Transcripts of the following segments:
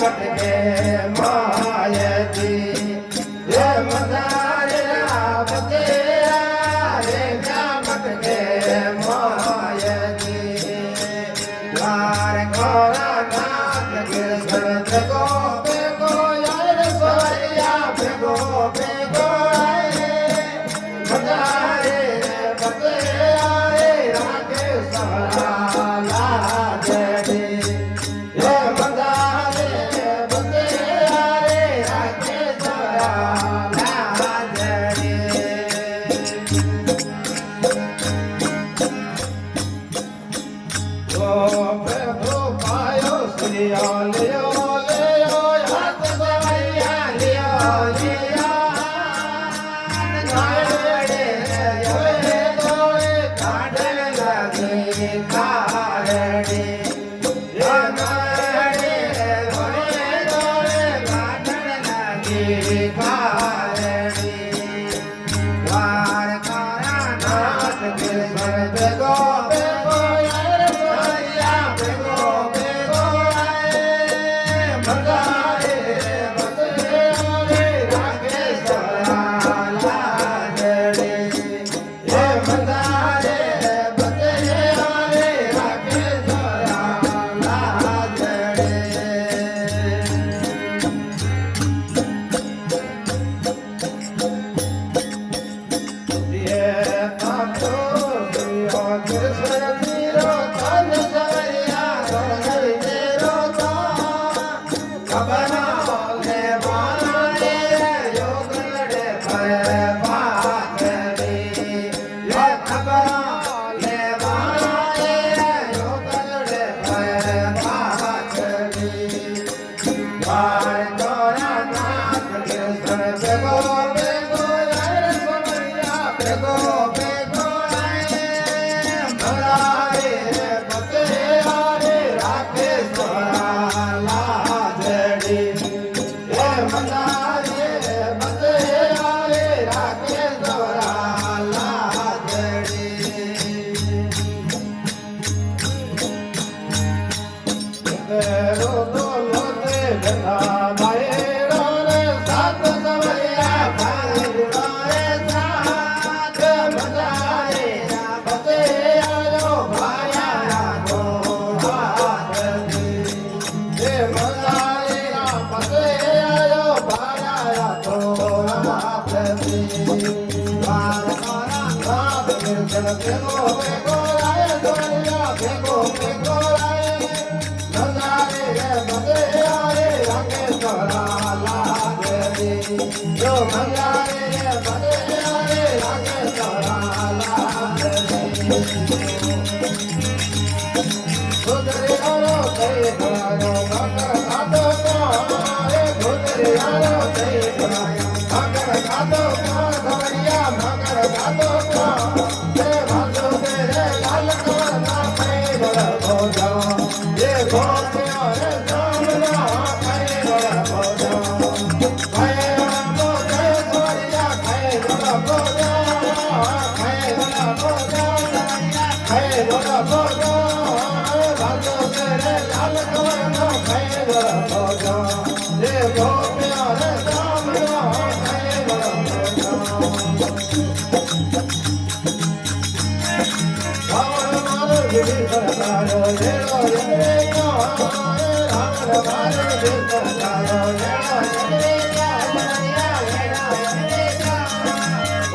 मटके माया जी ये मदारे बते रे क्या मटके माया जी द्वार कोरा नाथ गिर सरद को बेगो यार सोरिया बेगो बेगो मदारे बते राके सहारा लागे ये मदारे बते राके सहारा लागे ओ प्रभु पायो श्रिया लियो लियो हाथ सवैया लियो लियो नाड़े ये दोए काढल लगे कारणे ये नाड़े दोए काढल लगे कारणे द्वार कारा नाथ गिर सरद गो बेगो यार सोरिया बेगो बेगो मदारे बते रागे सहारा लागे ये मदारे बते रागे सहारा लागे ये पापो दियो कृष्ण तीरो तन सवैया रोहर तेरो तो कबना ले मारे योग लड़े पर बात दी ये कबना ले मारे योग लड़े पर बात दी द्वार तोरा नाथ गिर सरद गो बेगो यार सोरिया बेगो बेगो मदारे बते राके सहारा लागे ये मदारे बते राके सहारा लागे रो तो लोते बेटा मायरो रे सात सवैया भाई रे साथ मदारे बते आयो भाया दो हाथ ये मदारे बते आयो भाया दो हाथ द्वार कारा नाथ गिर सरद गो बेगो आए सोरिया बेगो बेगो मदारे बते रागे सहारा लागे जो मदारे बते रागे सहारा लागे गुजरे आरो कई बुलायो मकर खातो रे गुजरे आरो कई बुलायो मकर खातो सवैया मकर खातो ये भादो तेरे लाल कोना कई बड़ो जाओ ये गोपियों रे सामना कई बड़ो जाओ कई बड़ो सोरिया कई बड़ो जाओ कई बड़ो जाओ कई बड़ो जाओ भादो तेरे लाल कोना कई बड़ो जाओ ये गोपियों रे सामना कई बड़ो जाओ रावण मारो गिरी सरकारो जेड़ो यमरे को रावण मारो गिरी सरकारो जेड़ो यमरे का मनिया लेना यमरे का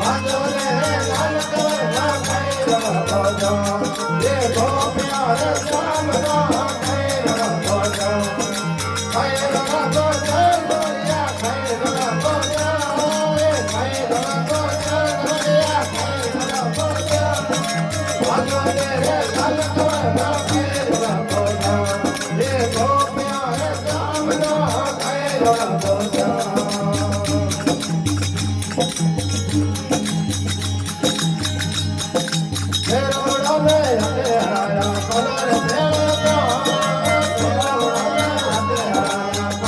भादो रे लाल कोना कई बड़ो जाओ ये गोपियां रे सामना कई बड़ो जाओ कई बड़ो जाओ सोरिया कई बड़ो जाओ कई बड़ो जाओ सोरिया कई बड़ो जाओ भादो रे लाल कोना कई बड़ो जाओ ये गोपियां रे सामना कई बड़ो जाओ तेरो रे हरे हराया कलर तेरो तो तेरो रे हरे हराया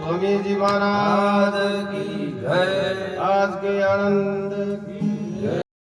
भूमि जी महाराज की जय। आज के आनंद